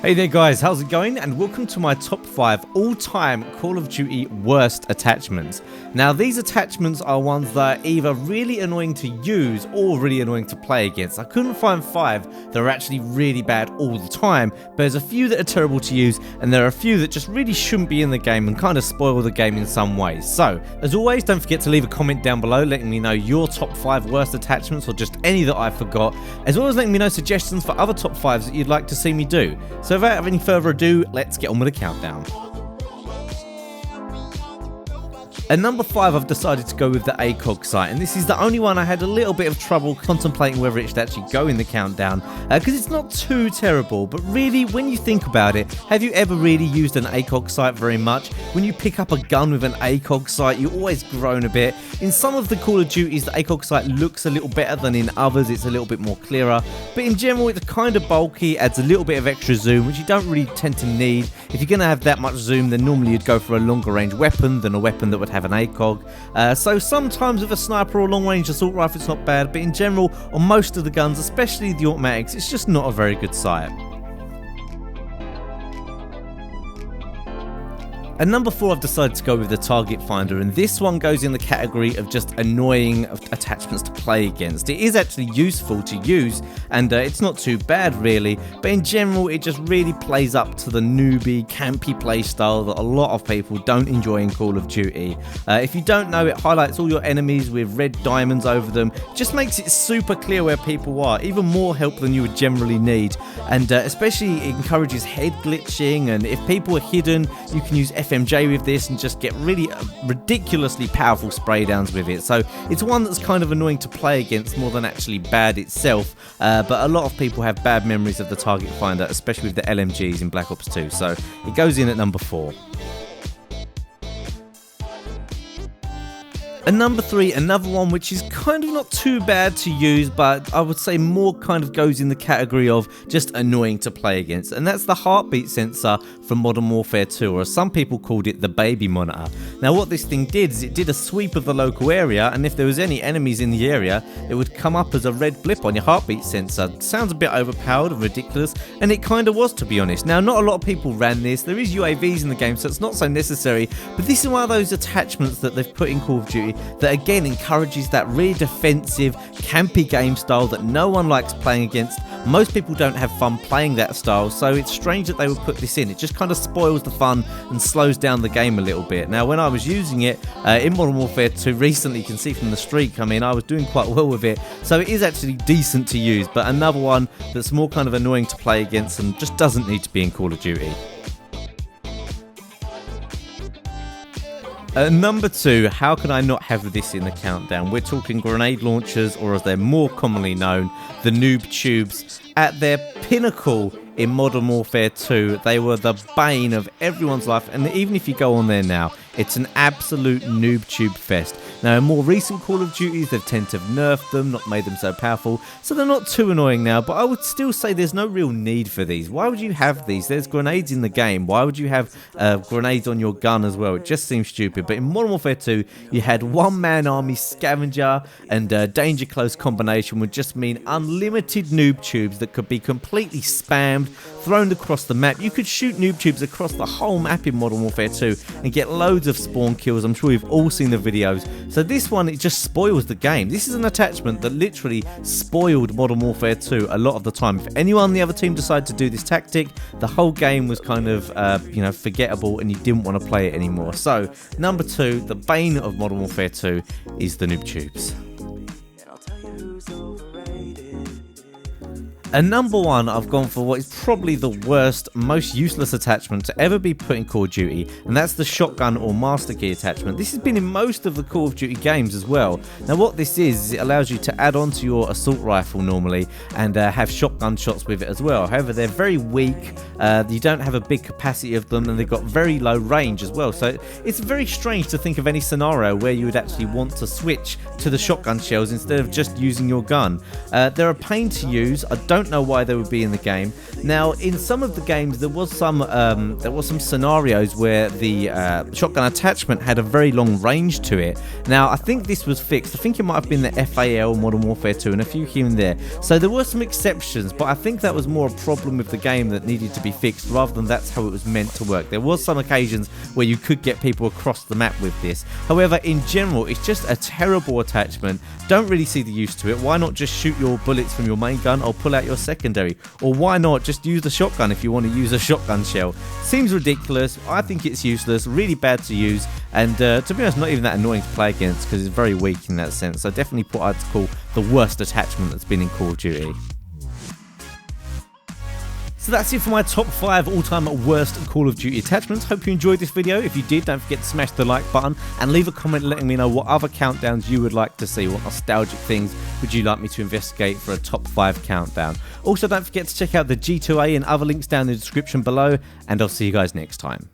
Hey there guys, how's it going? And welcome to my top 5 all-time Call of Duty worst attachments. Now these attachments are ones that are either really annoying to use or really annoying to play against. I couldn't find 5 that are actually really bad all the time, but there's a few that are terrible to use and there are a few that just really shouldn't be in the game and kind of spoil the game in some ways. So, as always, don't forget to leave a comment down below letting me know your top 5 worst attachments or just any that I forgot, as well as letting me know suggestions for other top 5s that you'd like to see me do. So without any further ado, let's get on with the countdown. At number 5, I've decided to go with the ACOG Sight, and this is the only one I had a little bit of trouble contemplating whether it should actually go in the countdown, because it's not too terrible, but really, when you think about it, have you ever really used an ACOG Sight very much? When you pick up a gun with an ACOG Sight, you always groan a bit. In some of the Call of Duties, the ACOG Sight looks a little better than in others, it's a little bit more clearer, but in general, it's kind of bulky, adds a little bit of extra zoom, which you don't really tend to need. If you're going to have that much zoom, then normally you'd go for a longer range weapon than a weapon that would have an ACOG. So sometimes with a sniper or long range assault rifle it's not bad, but in general on most of the guns, especially the automatics, it's just not a very good sight. At number 4, I've decided to go with the target finder, and this one goes in the category of just annoying attachments to play against. It is actually useful to use, and it's not too bad really, but in general it just really plays up to the newbie, campy playstyle that a lot of people don't enjoy in Call of Duty. If you don't know, it highlights all your enemies with red diamonds over them, just makes it super clear where people are, even more help than you would generally need, and especially it encourages head glitching, and if people are hidden, you can use FMJ with this and just get really ridiculously powerful spray downs with it. So it's one that's kind of annoying to play against more than actually bad itself, but a lot of people have bad memories of the target finder, especially with the LMGs in Black Ops 2, so it goes in at number 4. And number 3, another one which is kind of not too bad to use, but I would say more kind of goes in the category of just annoying to play against, and that's the heartbeat sensor from Modern Warfare 2, or as some people called it, the baby monitor. Now what this thing did is it did a sweep of the local area, and if there was any enemies in the area, it would come up as a red blip on your heartbeat sensor. Sounds a bit overpowered and ridiculous, and it kind of was, to be honest. Now not a lot of people ran this, there is UAVs in the game so it's not so necessary, but this is one of those attachments that they've put in Call of Duty that again encourages that really defensive, campy game style that no one likes playing against. Most people don't have fun playing that style, so it's strange that they would put this in. It just kind of spoils the fun and slows down the game a little bit. Now when I was using it in Modern Warfare 2 recently, you can see from the streak, I mean I was doing quite well with it, so it is actually decent to use, but another one that's more kind of annoying to play against and just doesn't need to be in Call of Duty. Number 2, how can I not have this in the countdown? We're talking grenade launchers, or as they're more commonly known, the Noob Tubes. At their pinnacle in Modern Warfare 2, they were the bane of everyone's life, and even if you go on there now, it's an absolute noob tube fest. Now in more recent Call of Duties, they've tended to have nerfed them, not made them so powerful, so they're not too annoying now, but I would still say there's no real need for these. Why would you have these? There's grenades in the game, why would you have grenades on your gun as well? It just seems stupid. But in Modern Warfare 2, you had one-man army scavenger, and danger close combination would just mean unlimited noob tubes that could be completely spammed, thrown across the map. You could shoot noob tubes across the whole map in Modern Warfare 2 and get loads of spawn kills. I'm sure we've all seen the videos. So this one, it just spoils the game. This is an attachment that literally spoiled Modern Warfare 2 a lot of the time. If anyone on the other team decided to do this tactic, the whole game was kind of forgettable and you didn't want to play it anymore. So number 2, the bane of Modern Warfare 2 is the noob tubes. And number 1, I've gone for what is probably the worst, most useless attachment to ever be put in Call of Duty, and that's the shotgun or master key attachment. This has been in most of the Call of Duty games as well. Now what this is it allows you to add on to your assault rifle normally and have shotgun shots with it as well. However, they're very weak, you don't have a big capacity of them, and they've got very low range as well. So it's very strange to think of any scenario where you would actually want to switch to the shotgun shells instead of just using your gun. They're a pain to use. I don't don't know why they would be in the game. Now, in some of the games, there was some scenarios where the shotgun attachment had a very long range to it. Now, I think this was fixed. I think it might have been the FAL, Modern Warfare 2, and a few here and there. So there were some exceptions, but I think that was more a problem with the game that needed to be fixed rather than that's how it was meant to work. There was some occasions where you could get people across the map with this. However, in general, it's just a terrible attachment. Don't really see the use to it. Why not just shoot your bullets from your main gun or pull out your secondary? Or why not just use the shotgun if you want to use a shotgun shell? Seems ridiculous. I think it's useless, really bad to use, and to be honest, not even that annoying to play against because it's very weak in that sense. So definitely what I'd call the worst attachment that's been in Call of Duty. So that's it for my top 5 all-time worst Call of Duty attachments. Hope you enjoyed this video. If you did, don't forget to smash the like button and leave a comment letting me know what other countdowns you would like to see. What nostalgic things would you like me to investigate for a top 5 countdown? Also, don't forget to check out the G2A and other links down in the description below, and I'll see you guys next time.